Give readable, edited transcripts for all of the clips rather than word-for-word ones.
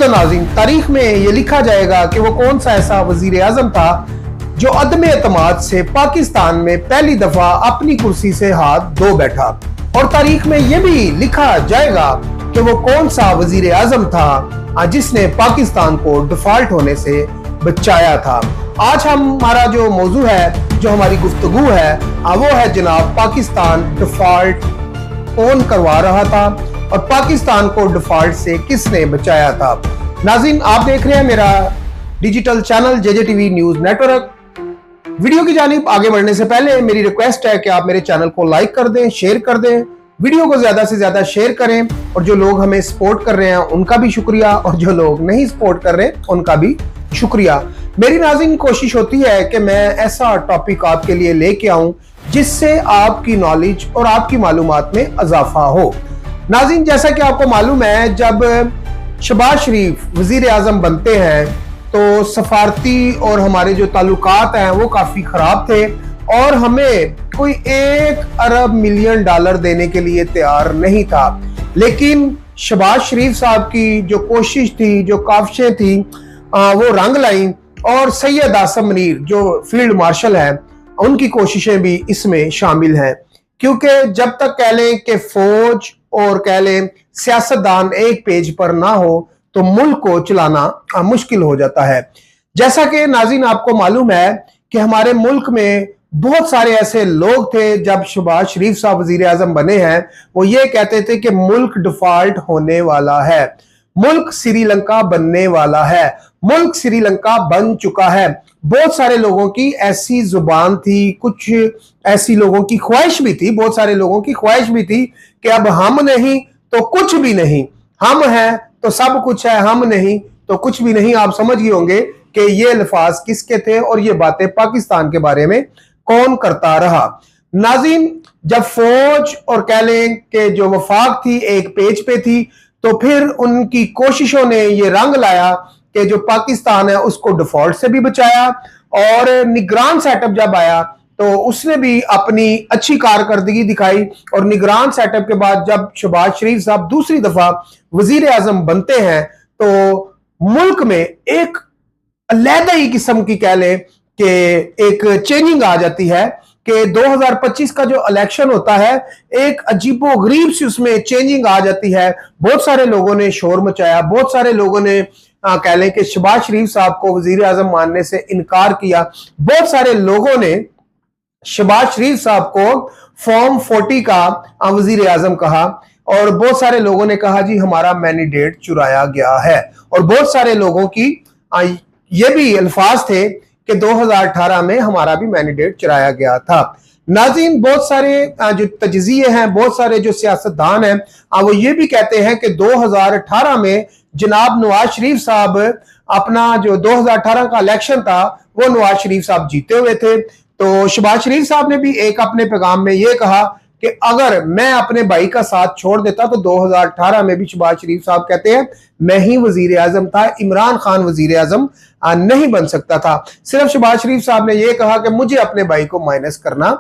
तो नाज़रीन, तारीख में ये लिखा जाएगा कि वो कौन सा ऐसा वजीर आजम था जो अदम एतमाद से पाकिस्तान में पहली दफा अपनी कुर्सी से हाथ धो बैठा। और तारीख में ये भी लिखा जाएगा कि वो कौन सा वजीर आजम था जिसने पाकिस्तान को डिफॉल्ट होने से बचाया था। आज हमारा जो मौजू है, जो हमारी गुफ्तगू है, वो है जनाब पाकिस्तान डिफॉल्ट कौन करवा रहा था और पाकिस्तान को डिफॉल्ट से किसने बचाया था। नाज़रीन, आप देख रहे हैं मेरा digital channel JJTV news network. Video की जानिब आगे बढ़ने से पहले मेरी रिक्वेस्ट है कि आप मेरे चैनल को लाइक कर दें, शेयर कर दें, वीडियो को ज्यादा से ज्यादा शेयर करें। और जो लोग हमें सपोर्ट कर रहे हैं उनका भी शुक्रिया, और जो लोग नहीं सपोर्ट कर रहे उनका भी शुक्रिया। मेरी नाज़रीन कोशिश होती है कि मैं ऐसा टॉपिक आपके लिए लेके आऊं जिससे आपकी नॉलेज और आपकी मालूमात में इजाफा हो। नाज़रीन, जैसा कि आपको मालूम है, जब शहबाज शरीफ वजीर आजम बनते हैं तो सफारती और हमारे जो ताल्लुकात हैं वो काफी खराब थे और हमें कोई $1 अरब मिलियन देने के लिए तैयार नहीं था। लेकिन शहबाज शरीफ साहब की जो कोशिश थी, जो काविशें थी, वो रंग लाई और सैयद आसम मुनीर जो फील्ड मार्शल है, उनकी कोशिशें भी इसमें शामिल हैं। क्योंकि जब तक कह लें कि फौज और कह लें सियासतदान एक पेज पर ना हो तो मुल्क को चलाना मुश्किल हो जाता है। जैसा कि नाज़रीन आपको मालूम है कि हमारे मुल्क में बहुत सारे ऐसे लोग थे, जब शहबाज शरीफ साहब वजीर आजम बने हैं, वो ये कहते थे कि मुल्क डिफॉल्ट होने वाला है, मुल्क श्रीलंका बनने वाला है, मुल्क श्रीलंका बन चुका है। बहुत सारे लोगों की ऐसी जुबान थी, कुछ ऐसी लोगों की ख्वाहिश भी थी, बहुत सारे लोगों की ख्वाहिश भी थी कि अब हम नहीं तो कुछ भी नहीं, हम हैं तो सब कुछ है, हम नहीं तो कुछ भी नहीं। आप समझ गए होंगे कि ये अल्फाज किसके थे और ये बातें पाकिस्तान के बारे में कौन करता रहा। नाज़रीन, जब फौज और कह लें कि जो वफाक थी एक पेज पे थी, तो फिर उनकी कोशिशों ने ये रंग लाया कि जो पाकिस्तान है उसको डिफॉल्ट से भी बचाया। और निगरान सेटअप जब आया तो उसने भी अपनी अच्छी कारकर्दगी दिखाई। और निगरान सेटअप के बाद जब शहबाज शरीफ साहब दूसरी दफा वजीर आजम बनते हैं तो मुल्क में एक अलहदा ही किस्म की कह लें कि एक चेंजिंग आ जाती है कि 2025 का जो इलेक्शन होता है, एक अजीबो गरीब सी उसमें चेंजिंग आ जाती है। बहुत सारे लोगों ने शोर मचाया, बहुत सारे लोगों ने कह लें कि शहबाज शरीफ साहब को वजीर आजम मानने से इनकार किया। बहुत सारे लोगों ने शहबाज शरीफ साहब को फॉर्म 40 का वजीर आजम कहा और बहुत सारे लोगों ने कहा जी हमारा मैंडेट चुराया गया है। और बहुत सारे लोगों की ये भी अल्फाज थे कि 2018 में हमारा भी मैंडेट चुराया गया था। नाज़रीन, बहुत सारे जो तजज़िये हैं, बहुत सारे जो सियासतदान हैं, वो ये भी कहते हैं कि 2018 में जनाब नवाज शरीफ साहब अपना जो 2018 का इलेक्शन था वो नवाज शरीफ साहब जीते हुए थे। तो शहबाज शरीफ साहब ने भी एक अपने पैगाम में ये कहा कि अगर मैं अपने भाई का साथ छोड़ देता तो 2018 में भी शहबाज शरीफ साहब कहते हैं मैं ही वजीर आजम था, इमरान खान वजीर आजम नहीं बन सकता था। सिर्फ शहबाज शरीफ साहब ने यह कहा कि मुझे अपने भाई को माइनस करना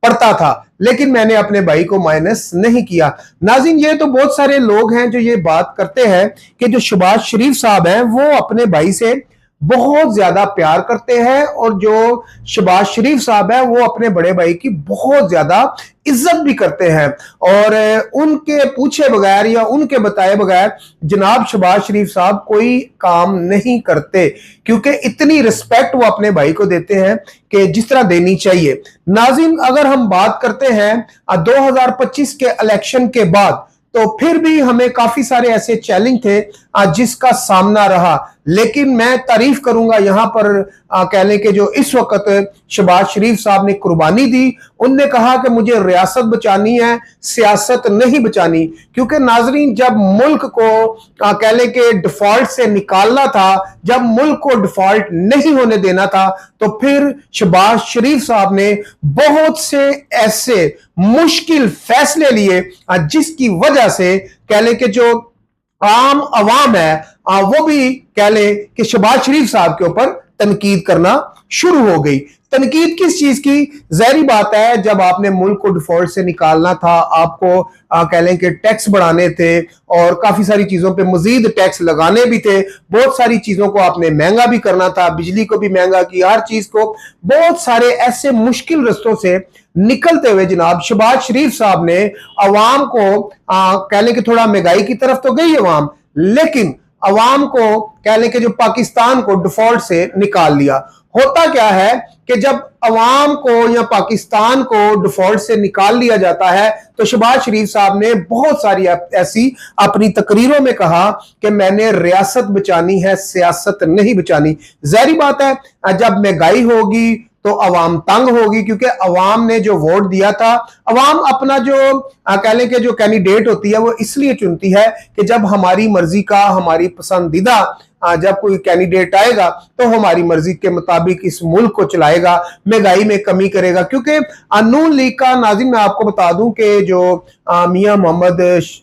पड़ता था, लेकिन मैंने अपने भाई को माइनस नहीं किया। नाज़रीन, ये तो बहुत सारे लोग हैं जो ये बात करते हैं कि जो शहबाज शरीफ साहब हैं वो अपने भाई से बहुत ज्यादा प्यार करते हैं और जो शहबाज शरीफ साहब है वो अपने बड़े भाई की बहुत ज्यादा इज्जत भी करते हैं। और उनके पूछे बगैर या उनके बताए बगैर जनाब शहबाज शरीफ साहब कोई काम नहीं करते, क्योंकि इतनी रिस्पेक्ट वो अपने भाई को देते हैं कि जिस तरह देनी चाहिए। नाज़रीन, अगर हम बात करते हैं 2025 के इलेक्शन के बाद, तो फिर भी हमें काफी सारे ऐसे चैलेंज थे जिसका सामना रहा। लेकिन मैं तारीफ करूंगा यहां पर कह लें कि जो इस वक्त शहबाज शरीफ साहब ने कुर्बानी दी, उनने कहा कि मुझे रियासत बचानी है, सियासत नहीं बचानी। क्योंकि नाजरीन, जब मुल्क को कह लें कि डिफॉल्ट से निकालना था, जब मुल्क को डिफॉल्ट नहीं होने देना था, तो फिर शहबाज शरीफ साहब ने बहुत से ऐसे मुश्किल फैसले लिए जिसकी वजह से कह लें कि जो आम अवाम है वो भी कह ले कि शहबाज शरीफ साहब के ऊपर तनकीद करना शुरू हो गई। तनकीद किस चीज की? जाहिर बात है, जब आपने मुल्क को डिफॉल्ट से निकालना था, आपको कह लें कि टैक्स बढ़ाने थे और काफी सारी चीजों पे मजीद टैक्स लगाने भी थे, बहुत सारी चीजों को आपने महंगा भी करना था, बिजली को भी महंगा किया, हर चीज को, बहुत सारे ऐसे मुश्किल रस्तों से निकलते हुए जनाब शहबाज शरीफ साहब ने अवाम को कह लें कि थोड़ा महंगाई की तरफ तो गई अवाम, लेकिन अवाम को कह लें कि जो पाकिस्तान को डिफॉल्ट से निकाल लिया। होता क्या है कि जब अवाम को या पाकिस्तान को डिफॉल्ट से निकाल लिया जाता है तो शहबाज शरीफ साहब ने बहुत सारी ऐसी अपनी तकरीरों में कहा कि मैंने रियासत बचानी है, सियासत नहीं बचानी। जाहिर बात है, जब महंगाई होगी तो अवाम तंग होगी, क्योंकि अवाम ने जो वोट दिया था, अवाम अपना जो कह लें कि जो कैंडिडेट होती है वो इसलिए चुनती है कि जब हमारी मर्जी का, हमारी पसंदीदा जब कोई कैंडिडेट आएगा तो हमारी मर्जी के मुताबिक इस मुल्क को चलाएगा, महंगाई में कमी करेगा। क्योंकि नून लीग का, नाज़िम मैं आपको बता दूं कि जो मियां मोहम्मद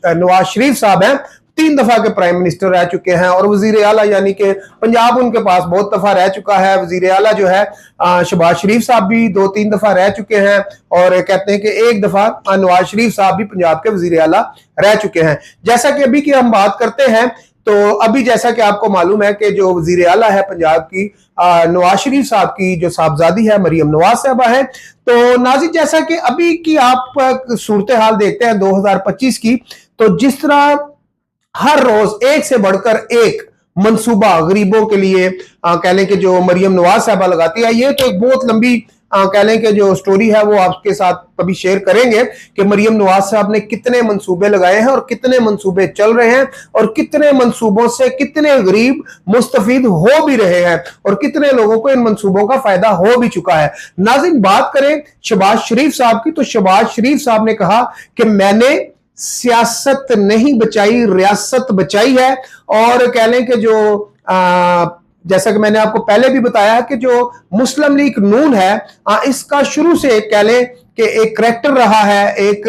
नवाज शरीफ साहब हैं, 3 दफा के प्राइम मिनिस्टर रह चुके हैं और वजीर आला यानी कि पंजाब उनके पास बहुत दफा रह चुका है। वजीर आला जो है शहबाज शरीफ साहब भी 2-3 दफा रह चुके हैं और कहते हैं कि 1 दफा नवाज शरीफ साहब भी पंजाब के वजीर आला रह चुके हैं। जैसा कि अभी की हम बात करते हैं तो अभी जैसा कि आपको मालूम है कि जो वजीर आला है पंजाब की, नवाज शरीफ साहब की जो साहबजादी है मरियम नवाज साहबा है। तो नाज़िर, जैसा कि अभी की आप सूरत हाल देखते हैं 2025 की, तो जिस तरह हर रोज एक से बढ़कर एक मंसूबा गरीबों के लिए कह लें कि जो मरियम नवाज साहबा लगाती है, ये तो एक बहुत लंबी कह लें कि जो स्टोरी है वो आपके साथ कभी शेयर करेंगे कि मरियम नवाज साहब ने कितने मंसूबे लगाए हैं और कितने मंसूबे चल रहे हैं और कितने मंसूबों से कितने गरीब मुस्तफीद हो भी रहे हैं और कितने लोगों को इन मंसूबों का फायदा हो भी चुका है। नाज़रीन, बात करें शहबाज शरीफ साहब की, तो शहबाज शरीफ साहब ने कहा कि मैंने सियासत नहीं बचाई, रियासत बचाई है। और कह लें कि जो जैसा कि मैंने आपको पहले भी बताया है कि जो मुस्लिम लीग नून है, इसका शुरू से कह लें कि एक करैक्टर रहा है, एक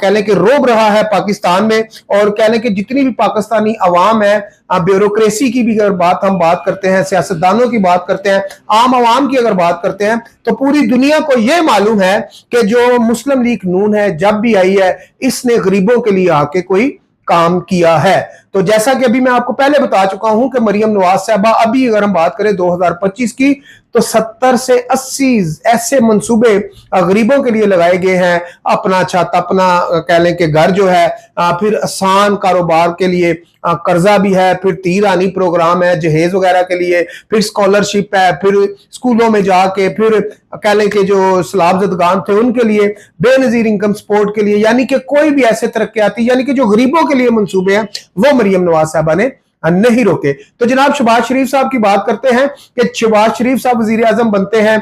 कह लें कि रोब रहा है पाकिस्तान में। और कह लें कि जितनी भी पाकिस्तानी अवाम है, ब्यूरोक्रेसी की भी अगर हम बात करते हैं, सियासतदानों की बात करते हैं, आम आवाम की अगर बात करते हैं, तो पूरी दुनिया को यह मालूम है कि जो मुस्लिम लीग नून है जब भी आई है इसने गरीबों के लिए आके कोई काम किया है। तो जैसा कि अभी मैं आपको पहले बता चुका हूं कि मरियम नवाज साहबा, अभी अगर हम बात करें 2025 की, तो 70 से 80 ऐसे मंसूबे गरीबों के लिए लगाए गए हैं। अपना छत, अपना कह लें कि घर जो है, फिर आसान कारोबार के लिए कर्जा भी है, फिर तीरानी प्रोग्राम है जहेज वगैरह के लिए, फिर स्कॉलरशिप है, फिर स्कूलों में जाके फिर कह लें कि जो सलाबजदगान थे उनके लिए बेनजीर इनकम सपोर्ट के लिए, यानी कि कोई भी ऐसे तरक्याती यानी कि जो गरीबों के लिए मंसूबे हैं वो मरियम नवाज साहबा ने नहीं रोके। तो जनाब शहबाज शरीफ साहब की बात करते हैं कि शहबाज शरीफ साहब वजीर आजम बनते हैं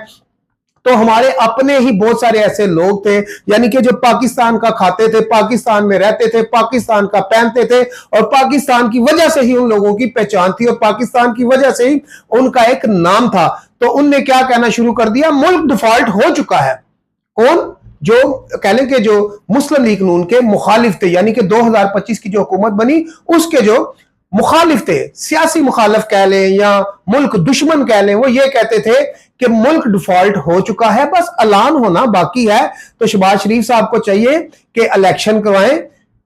तो हमारे अपने ही बहुत सारे ऐसे लोग थे, यानी कि जो पाकिस्तान का खाते थे, पाकिस्तान में रहते थे, पाकिस्तान का पहनते थे और पाकिस्तान की वजह से ही उन लोगों की पहचान थी और पाकिस्तान की वजह से ही उनका एक नाम था। तो उनने क्या कहना शुरू कर दिया, मुल्क डिफॉल्ट हो चुका है। कौन? जो कह लें कि जो मुस्लिम लीग नून के मुखालिफ थे, यानी कि 2025 की जो हुकूमत बनी उसके जो मुखालिफ थे, सियासी मुखालिफ कह लें या मुल्क दुश्मन कह लें, वो ये कहते थे कि मुल्क डिफॉल्ट हो चुका है, बस ऐलान होना बाकी है। तो शहबाज शरीफ साहब को चाहिए कि इलेक्शन करवाएं,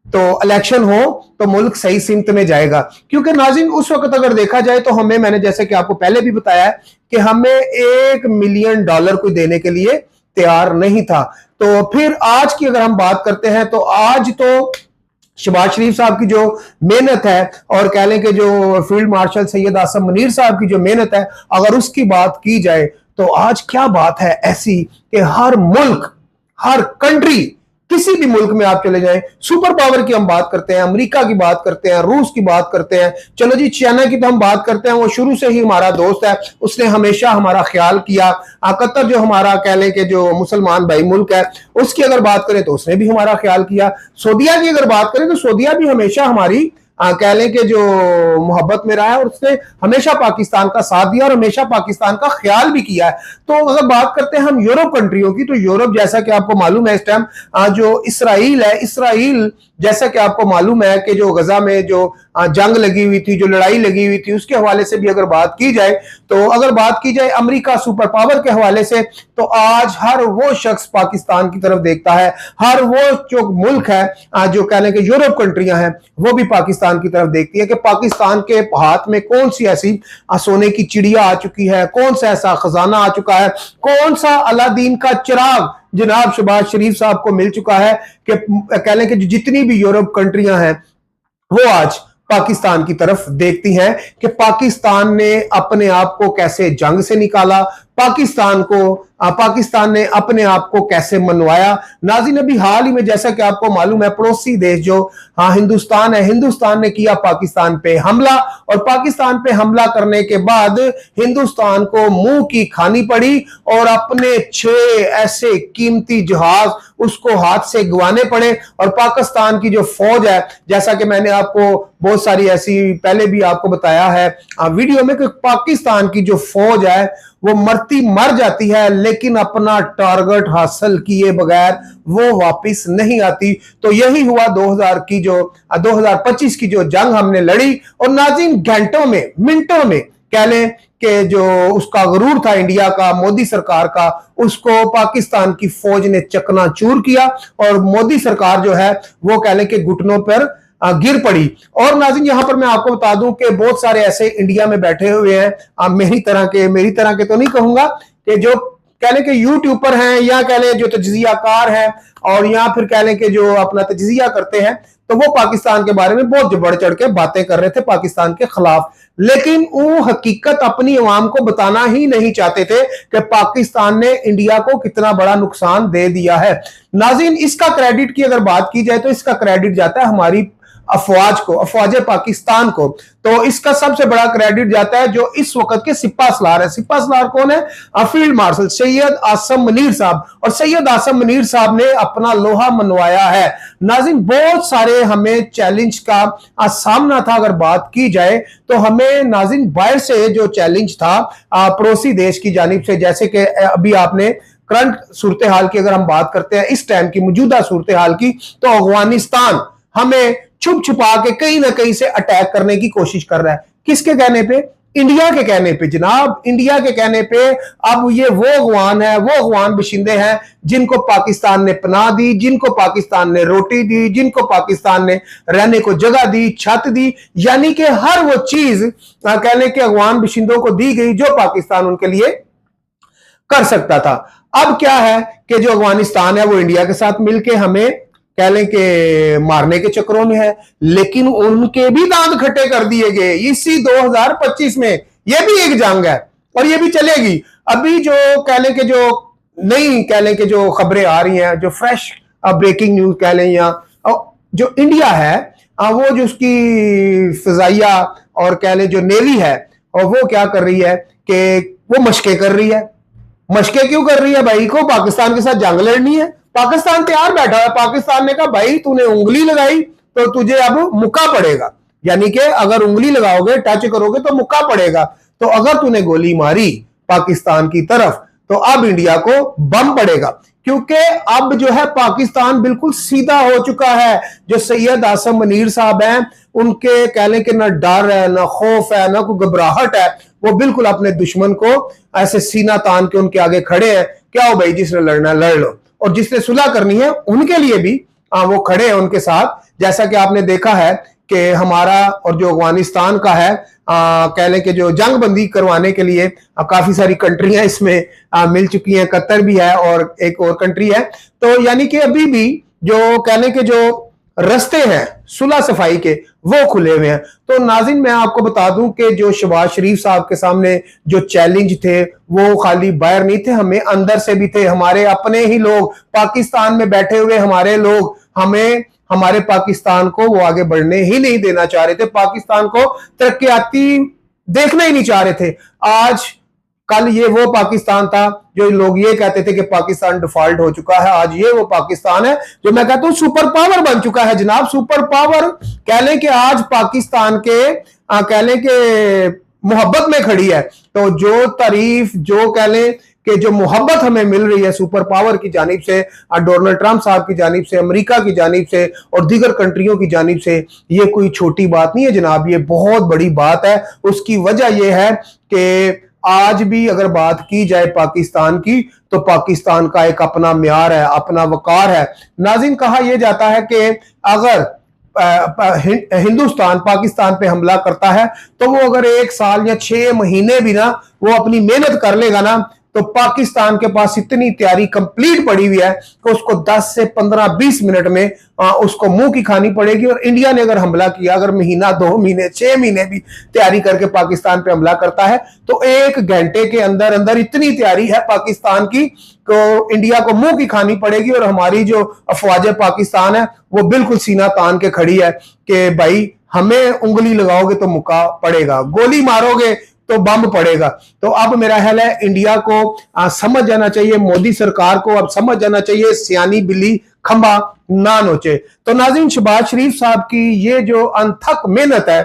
तो इलेक्शन हो तो मुल्क सही सिमत में जाएगा। क्योंकि नाज़रीन, उस वक्त अगर देखा जाए तो हमें, मैंने जैसे कि आपको पहले भी बताया है कि हमें $1 मिलियन को देने के लिए तैयार नहीं था। तो फिर आज की अगर हम बात करते हैं तो आज तो शहबाज शरीफ साहब की जो मेहनत है और कह लें कि जो फील्ड मार्शल सैयद आसम मुनीर साहब की जो मेहनत है, अगर उसकी बात की जाए तो आज क्या बात है ऐसी कि हर मुल्क, हर कंट्री, किसी भी मुल्क में आप चले जाएं, सुपर पावर की हम बात करते हैं, अमेरिका की बात करते हैं, रूस की बात करते हैं, चलो जी चाइना की तो हम बात करते हैं, वो शुरू से ही हमारा दोस्त है, उसने हमेशा हमारा ख्याल किया। कतर जो हमारा कह लें कि जो मुसलमान भाई मुल्क है, उसकी अगर बात करें तो उसने भी हमारा ख्याल किया। सऊदीया की अगर बात करें तो सऊदीया भी हमेशा हमारी कह लें कि जो मोहब्बत में रहा है और उसने हमेशा पाकिस्तान का साथ दिया और हमेशा पाकिस्तान का ख्याल भी किया है। तो अगर बात करते हैं हम यूरोप कंट्रियों की, तो यूरोप जैसा कि आपको मालूम है इस टाइम जो इसराइल है, इसराइल जैसा कि आपको मालूम है कि जो गजा में जो जंग लगी हुई थी, जो लड़ाई लगी हुई थी, उसके हवाले से भी अगर बात की जाए, तो अगर बात की जाए अमेरिका सुपर पावर के हवाले से, तो आज हर वो शख्स पाकिस्तान की तरफ देखता है, हर वो जो मुल्क है जो कहने के यूरोप कंट्रियां हैं वो भी पाकिस्तान की तरफ देखती है कि पाकिस्तान के हाथ में कौन सी ऐसी सोने की चिड़िया आ चुकी है, कौन सा ऐसा खजाना आ चुका है, कौन सा अलादीन का चिराग जनाब शहबाज शरीफ साहब को मिल चुका है कि कह लें कि जितनी भी यूरोप कंट्रियां हैं वो आज पाकिस्तान की तरफ देखती हैं कि पाकिस्तान ने अपने आप को कैसे जंग से निकाला, पाकिस्तान ने अपने आप को कैसे मनवाया। नाज़रीन, अभी हाल ही में जैसा कि आपको मालूम है पड़ोसी देश जो हिंदुस्तान है, हिंदुस्तान ने किया पाकिस्तान पे हमला और पाकिस्तान पे हमला करने के बाद हिंदुस्तान को मुंह की खानी पड़ी और अपने 6 ऐसे कीमती जहाज उसको हाथ से गंवाने पड़े। और पाकिस्तान की जो फौज है, जैसा कि मैंने आपको बहुत सारी ऐसी पहले भी आपको बताया है वीडियो में, कि पाकिस्तान की जो फौज है वो मरती मर जाती है लेकिन अपना टारगेट हासिल किए बगैर वो वापस नहीं आती। तो यही हुआ 2025 की जो जंग हमने लड़ी और नाज़रीन घंटों में, मिनटों में कह लें कि जो उसका गुरूर था इंडिया का, मोदी सरकार का, उसको पाकिस्तान की फौज ने चकनाचूर किया और मोदी सरकार जो है वो कह लें कि घुटनों पर गिर पड़ी। और नाज़रीन यहां पर मैं आपको बता दूं कि बहुत सारे ऐसे इंडिया में बैठे हुए हैं मेरी तरह के तो नहीं कहूंगा, कि जो कह लें कि यूट्यूबर हैं या कह लें जो तज्जियाकार हैं और या फिर कह लें कि जो अपना तज्जिया करते हैं, तो वो पाकिस्तान के बारे में बहुत बढ़ चढ़ के बातें कर रहे थे पाकिस्तान के खिलाफ, लेकिन वो हकीकत अपनी अवाम को बताना ही नहीं चाहते थे कि पाकिस्तान ने इंडिया को कितना बड़ा नुकसान दे दिया है। नाज़रीन, इसका क्रेडिट की अगर बात की जाए तो इसका क्रेडिट जाता है हमारी अफवाज को, अफवाज पाकिस्तान को। तो इसका सबसे बड़ा क्रेडिट जाता है जो इस वक्त के सिपा सलार है। सिपा सलार कौन है? फील्ड मार्शल सैयद आसम मुनीर साहब। और सैयद आसम मुनीर साहब ने अपना लोहा मनवाया है। नाज़रीन, बहुत सारे हमें चैलेंज का सामना था। अगर बात की जाए तो हमें नाज़रीन बाहर से जो चैलेंज था पड़ोसी देश की जानिब से, जैसे कि अभी आपने करंट सूरत हाल की अगर हम बात करते हैं, इस टाइम की मौजूदा सूरत हाल की, तो अफगानिस्तान हमें छुप छुपा के कहीं ना कहीं से अटैक करने की कोशिश कर रहा है। किसके कहने पे? इंडिया के कहने पे जनाब, इंडिया के कहने पे। अब ये वो अफगान है, वो अफगान बशिंदे हैं जिनको पाकिस्तान ने पनाह दी, जिनको पाकिस्तान ने रोटी दी, जिनको पाकिस्तान ने रहने को जगह दी, छत दी, यानी कि हर वो चीज कहने के अफगान बशिंदों को दी गई जो पाकिस्तान उनके लिए कर सकता था। अब क्या है कि जो अफगानिस्तान है वो इंडिया के साथ मिलके हमें कह लें कि मारने के चक्रों में है, लेकिन उनके भी दांत खट्टे कर दिए गए इसी 2025 में। यह भी एक जंग है और ये भी चलेगी। अभी जो कह लें कि जो नई कह लें कि जो खबरें आ रही हैं, जो फ्रेश ब्रेकिंग न्यूज कह लें, या जो इंडिया है वो जो उसकी फिजाइया और कह लें जो नेवी है, और वो क्या कर रही है कि वो मशकें कर रही है। मशकें क्यों कर रही है भाई? को पाकिस्तान के साथ जंग लड़नी है। पाकिस्तान तैयार बैठा है। पाकिस्तान ने कहा भाई तूने उंगली लगाई तो तुझे अब मुक्का पड़ेगा, यानी कि अगर उंगली लगाओगे, टच करोगे तो मुक्का पड़ेगा। तो अगर तूने गोली मारी पाकिस्तान की तरफ तो अब इंडिया को बम पड़ेगा, क्योंकि अब जो है पाकिस्तान बिल्कुल सीधा हो चुका है। जो सैयद आसम मुनीर साहब हैं उनके कह लें कि ना डर है, ना खौफ है, ना कोई घबराहट है। वो बिल्कुल अपने दुश्मन को ऐसे सीना तान के उनके आगे खड़े हैं। क्या हो भाई, जिसने लड़ना लड़ लो, और जिसने सुलह करनी है उनके लिए भी वो खड़े हैं उनके साथ। जैसा कि आपने देखा है कि हमारा और जो अफगानिस्तान का है कह लें कि जो जंग बंदी करवाने के लिए काफी सारी कंट्रियां इसमें मिल चुकी हैं। कतर भी है और एक और कंट्री है। तो यानी कि अभी भी जो कह लें कि जो रस्ते हैं सुलह सफाई के वो खुले हुए हैं। तो नाज़रीन, मैं आपको बता दूं कि जो शहबाज शरीफ साहब के सामने जो चैलेंज थे वो खाली बाहर नहीं थे, हमें अंदर से भी थे। हमारे अपने ही लोग पाकिस्तान में बैठे हुए हमारे लोग हमें हमारे पाकिस्तान को वो आगे बढ़ने ही नहीं देना चाह रहे थे, पाकिस्तान को तरक्याती देखना ही नहीं चाह रहे थे। आज कल ये वो पाकिस्तान था जो लोग ये कहते थे कि पाकिस्तान डिफॉल्ट हो चुका है, आज ये वो पाकिस्तान है जो मैं कहता हूं सुपर पावर बन चुका है जनाब। सुपर पावर कह लें कि आज पाकिस्तान के कह लें कि मोहब्बत में खड़ी है। तो जो तारीफ, जो कह लें कि जो मोहब्बत हमें मिल रही है सुपर पावर की जानिब से, डोनाल्ड ट्रंप साहब की जानिब से, अमेरिका की जानिब से और दीगर कंट्रियों की जानिब से, ये कोई छोटी बात नहीं है जनाब, ये बहुत बड़ी बात है। उसकी वजह यह है कि आज भी अगर बात की जाए पाकिस्तान की तो पाकिस्तान का एक अपना म्यार है, अपना वकार है। नाज़रीन, कहा यह जाता है कि अगर हिंदुस्तान पाकिस्तान पे हमला करता है तो वो अगर 1 साल या 6 महीने भी ना वो अपनी मेहनत कर लेगा ना, तो पाकिस्तान के पास इतनी तैयारी कंप्लीट पड़ी हुई है कि उसको 10 से 15-20 मिनट में उसको मुंह की खानी पड़ेगी। और इंडिया ने अगर हमला किया, अगर महीना, 2 महीने, 6 महीने भी तैयारी करके पाकिस्तान पे हमला करता है तो 1 घंटे के अंदर अंदर इतनी तैयारी है पाकिस्तान की तो इंडिया को मुंह की खानी पड़ेगी। और हमारी जो अफवाज पाकिस्तान है वो बिल्कुल सीना तान के खड़ी है कि भाई हमें उंगली लगाओगे तो मुक्का पड़ेगा, गोली मारोगे तो बम पड़ेगा। तो अब मेरा ख्याल है इंडिया को समझ जाना चाहिए, मोदी सरकार को अब समझ जाना चाहिए, सियानी बिल्ली खंबा ना नोचे। तो नाज़रीन, शहबाज शरीफ साहब की ये जो अनथक मेहनत है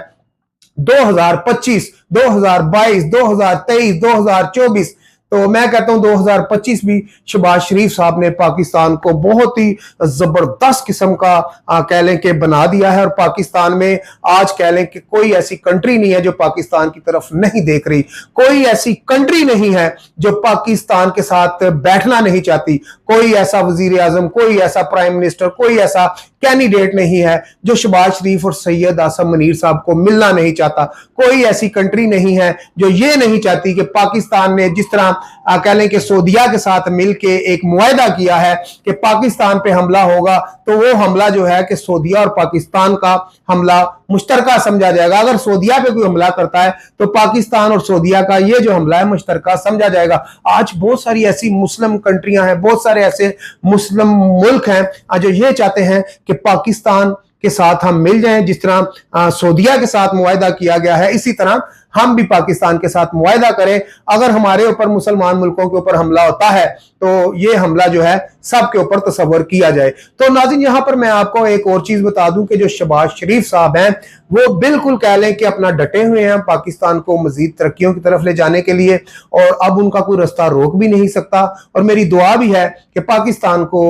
2025, 2022, 2023, 2024, तो मैं कहता हूं 2025 भी शहबाज शरीफ साहब ने पाकिस्तान को बहुत ही जबरदस्त किस्म का कह लें कि बना दिया है। और पाकिस्तान में आज कह लें कि कोई ऐसी कंट्री नहीं है जो पाकिस्तान की तरफ नहीं देख रही, कोई ऐसी कंट्री नहीं है जो पाकिस्तान के साथ बैठना नहीं चाहती, कोई ऐसा वजीर आजम, कोई ऐसा प्राइम मिनिस्टर, कोई ऐसा कैंडिडेट नहीं है जो शहबाज शरीफ और सैयद आसम मुनीर साहब को मिलना नहीं चाहता। कोई ऐसी कंट्री नहीं है जो ये नहीं चाहती कि पाकिस्तान ने जिस तरह कह लें कि सऊदीया के साथ मिलके एक मुआहदा किया है कि पाकिस्तान पे हमला होगा तो वो हमला जो है कि सऊदीया और पाकिस्तान का हमला मुश्तरका समझा जाएगा। अगर सऊदीया पे कोई हमला करता है तो पाकिस्तान और सऊदीया का ये जो हमला है मुश्तरका समझा जाएगा। आज बहुत सारी ऐसी मुस्लिम कंट्रियां हैं, बहुत सारे ऐसे मुस्लिम मुल्क हैं जो ये चाहते हैं कि पाकिस्तान के साथ हम मिल जाएं। जिस तरह सऊदीया के साथ मुआहदा किया गया है, इसी तरह हम भी पाकिस्तान के साथ मुआहदा करें। अगर हमारे ऊपर मुसलमान मुल्कों के ऊपर हमला होता है तो ये हमला जो है सबके ऊपर तस्वर किया जाए। तो नाज़रीन, यहां पर मैं आपको एक और चीज बता दूं कि जो शहबाज शरीफ साहब हैं वो बिल्कुल कह लें कि अपना डटे हुए हैं पाकिस्तान को मजीद तरक्कियों की तरफ ले जाने के लिए, और अब उनका कोई रास्ता रोक भी नहीं सकता। और मेरी दुआ भी है कि पाकिस्तान को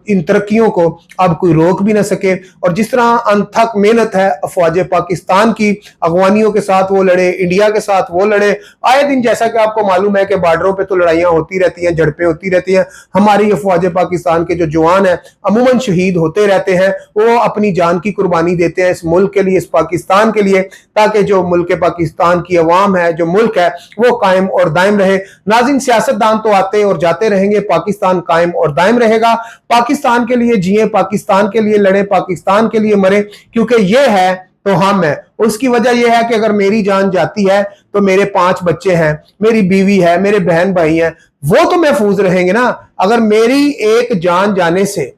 इन तरक्कियों को अब कोई रोक भी ना सके। और जिस तरह अनथक मेहनत है अफवाज पाकिस्तान की, अगवानियों के साथ वो लड़े, इंडिया के साथ वो लड़े, आए दिन जैसा कि आपको मालूम है कि बॉर्डरों पे तो लड़ाइयां होती रहती हैं, झड़पें होती रहती हैं। हमारी अफवाज पाकिस्तान के जो जवान हैं अमूमन शहीद होते रहते हैं, वो अपनी जान की कुर्बानी देते हैं इस मुल्क के लिए, इस पाकिस्तान के लिए, ताकि जो मुल्क पाकिस्तान की अवाम है, जो मुल्क है, वो कायम और दायम रहे। नाज़रीन, सियासतदान तो आते और जाते रहेंगे, पाकिस्तान कायम और दायम रहेगा। पाकिस्तान के लिए जिए, पाकिस्तान के लिए लड़े, पाकिस्तान के लिए मरे, क्योंकि ये है तो हम है। उसकी वजह यह है कि अगर मेरी जान जाती है तो मेरे 5 बच्चे हैं, मेरी बीवी है, मेरे बहन भाई हैं, वो तो महफूज रहेंगे ना। अगर मेरी एक जान जाने से,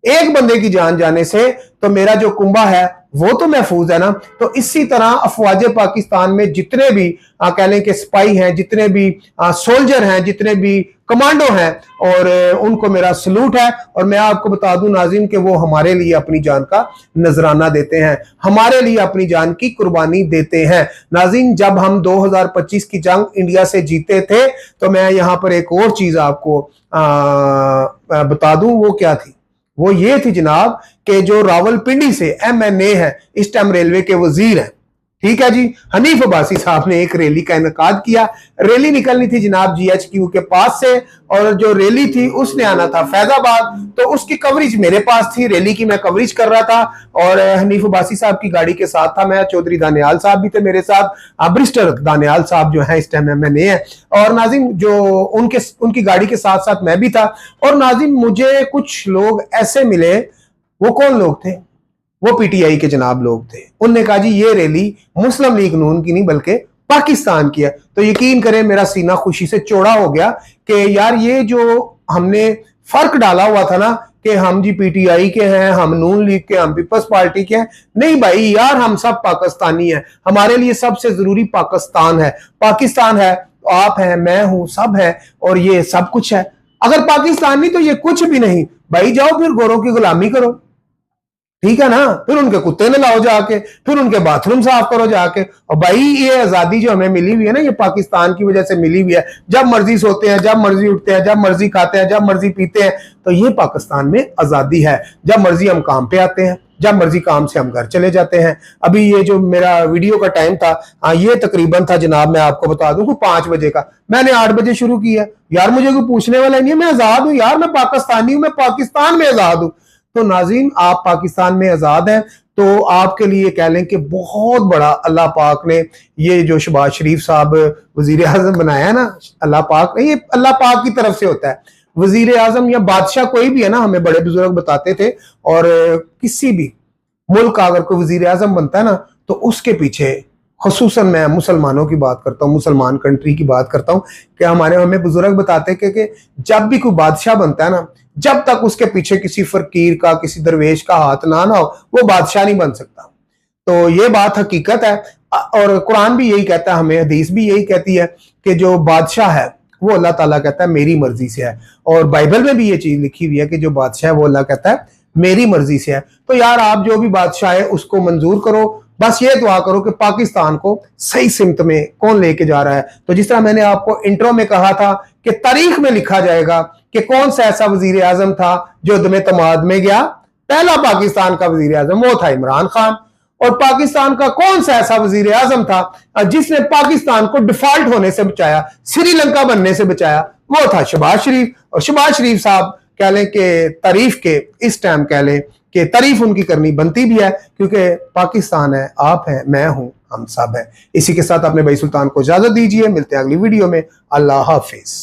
एक बंदे की जान जाने से, तो मेरा जो कुंबा है वो तो महफूज है ना। तो इसी तरह अफवाज पाकिस्तान में जितने भी कह लें कि स्पाई हैं, जितने भी सोल्जर हैं, जितने भी कमांडो हैं, और उनको मेरा सलूट है। और मैं आपको बता दूं नाज़रीन कि वो हमारे लिए अपनी जान का नजराना देते हैं, हमारे लिए अपनी जान की कुर्बानी देते हैं। नाज़रीन, जब हम 2025 की जंग इंडिया से जीते थे तो मैं यहां पर एक और चीज आपको बता दूं, वो क्या थी? वो ये थी जनाब कि जो रावलपिंडी से MNA है, इस टाइम रेलवे के वजीर हैं, ठीक है जी, हनीफ अब्बासी साहब ने एक रैली का इनेकाद किया। रैली निकलनी थी जनाब GHQ के पास से, और जो रैली थी उसने आना था फैजाबाद। तो उसकी कवरेज मेरे पास थी, रैली की मैं कवरेज कर रहा था, और हनीफ अब्बासी साहब की गाड़ी के साथ था मैं, चौधरी दानियाल साहब भी थे मेरे साथ, बैरिस्टर दानियाल साहब जो है इस टाइम MNA है। और नाज़रीन, जो उनकी गाड़ी के साथ साथ मैं भी था। और नाज़रीन, मुझे कुछ लोग ऐसे मिले, वो कौन लोग थे? वो PTI के जनाब लोग थे। उनने कहा जी ये रैली मुस्लिम लीग नून की नहीं बल्कि पाकिस्तान की है। तो यकीन करें मेरा सीना खुशी से चौड़ा हो गया कि यार ये जो हमने फर्क डाला हुआ था ना कि हम जी PTI के हैं, हम नून लीग के, हम पीपल्स पार्टी के हैं, नहीं भाई यार, हम सब पाकिस्तानी हैं। हमारे लिए सबसे जरूरी पाकिस्तान है। पाकिस्तान है तो आप हैं, मैं हूं, सब है और ये सब कुछ है। अगर पाकिस्तान नहीं तो ये कुछ भी नहीं। भाई जाओ फिर गोरों की गुलामी करो, ठीक है ना, फिर उनके कुत्ते ने लाओ जाके, फिर उनके बाथरूम साफ करो जाके। और भाई ये आजादी जो हमें मिली हुई है ना, ये पाकिस्तान की वजह से मिली हुई है। जब मर्जी सोते हैं, जब मर्जी उठते हैं, जब मर्जी खाते हैं, जब मर्जी पीते हैं, तो ये पाकिस्तान में आजादी है। जब मर्जी हम काम पे आते हैं, जब मर्जी काम से हम घर चले जाते हैं। अभी ये जो मेरा वीडियो का टाइम था, ये तकरीबन था जनाब, मैं आपको बता दूं कि 5 बजे का। मैंने 8 बजे शुरू किया। यार मुझे कोई पूछने वाला नहीं है, मैं आजाद हूं यार, मैं पाकिस्तानी हूं, मैं पाकिस्तान में आजाद हूं। तो नाज़रीन, आप पाकिस्तान में आजाद हैं, तो आपके लिए कह लें कि बहुत बड़ा अल्लाह पाक ने ये जो शहबाज शरीफ साहब वजीर आजम बनाया है ना, अल्लाह पाक नहीं, ये अल्लाह पाक की तरफ से होता है। वजीर आजम या बादशाह कोई भी है ना, हमें बड़े बुजुर्ग बताते थे, और किसी भी मुल्क का अगर कोई वजीर आजम बनता है ना, तो उसके पीछे, खुसूसन मैं मुसलमानों की बात करता हूँ, मुसलमान कंट्री की बात करता हूँ, कि हमें बुजुर्ग बताते हैं कि जब भी कोई बादशाह बनता है ना, जब तक उसके पीछे किसी फकीर का, किसी दरवेश का हाथ ना हो, वो बादशाह नहीं बन सकता। तो ये बात हकीकत है, और कुरान भी यही कहता है, हमें हदीस भी यही कहती है कि जो बादशाह है वो अल्लाह ताला कहता है मेरी मर्जी से है। और बाइबल में भी ये चीज लिखी हुई है कि जो बादशाह है वो अल्लाह कहता है मेरी मर्जी से है। तो यार आप जो भी बादशाह है उसको मंजूर करो, बस ये दुआ करो कि पाकिस्तान को सही सिमत में कौन लेके जा रहा है। तो जिस तरह मैंने आपको इंट्रो में कहा था कि तारीख में लिखा जाएगा कि कौन सा ऐसा वजीर आजम था जो दमे तमाद में गया। पहला पाकिस्तान का वजीर आजम वो था इमरान खान। और पाकिस्तान का कौन सा ऐसा वजीर आजम था जिसने पाकिस्तान को डिफॉल्ट होने से बचाया, श्रीलंका बनने से बचाया, वो था शहबाज शरीफ। और शहबाज शरीफ साहब कह लें कि तारीफ के इस टाइम कह लें कि तारीफ उनकी करनी बनती भी है, क्योंकि पाकिस्तान है, आप हैं, मैं हूं, हम सब हैं। इसी के साथ अपने भाई सुल्तान को इजाजत दीजिए, मिलते हैं अगली वीडियो में। अल्लाह हाफिज।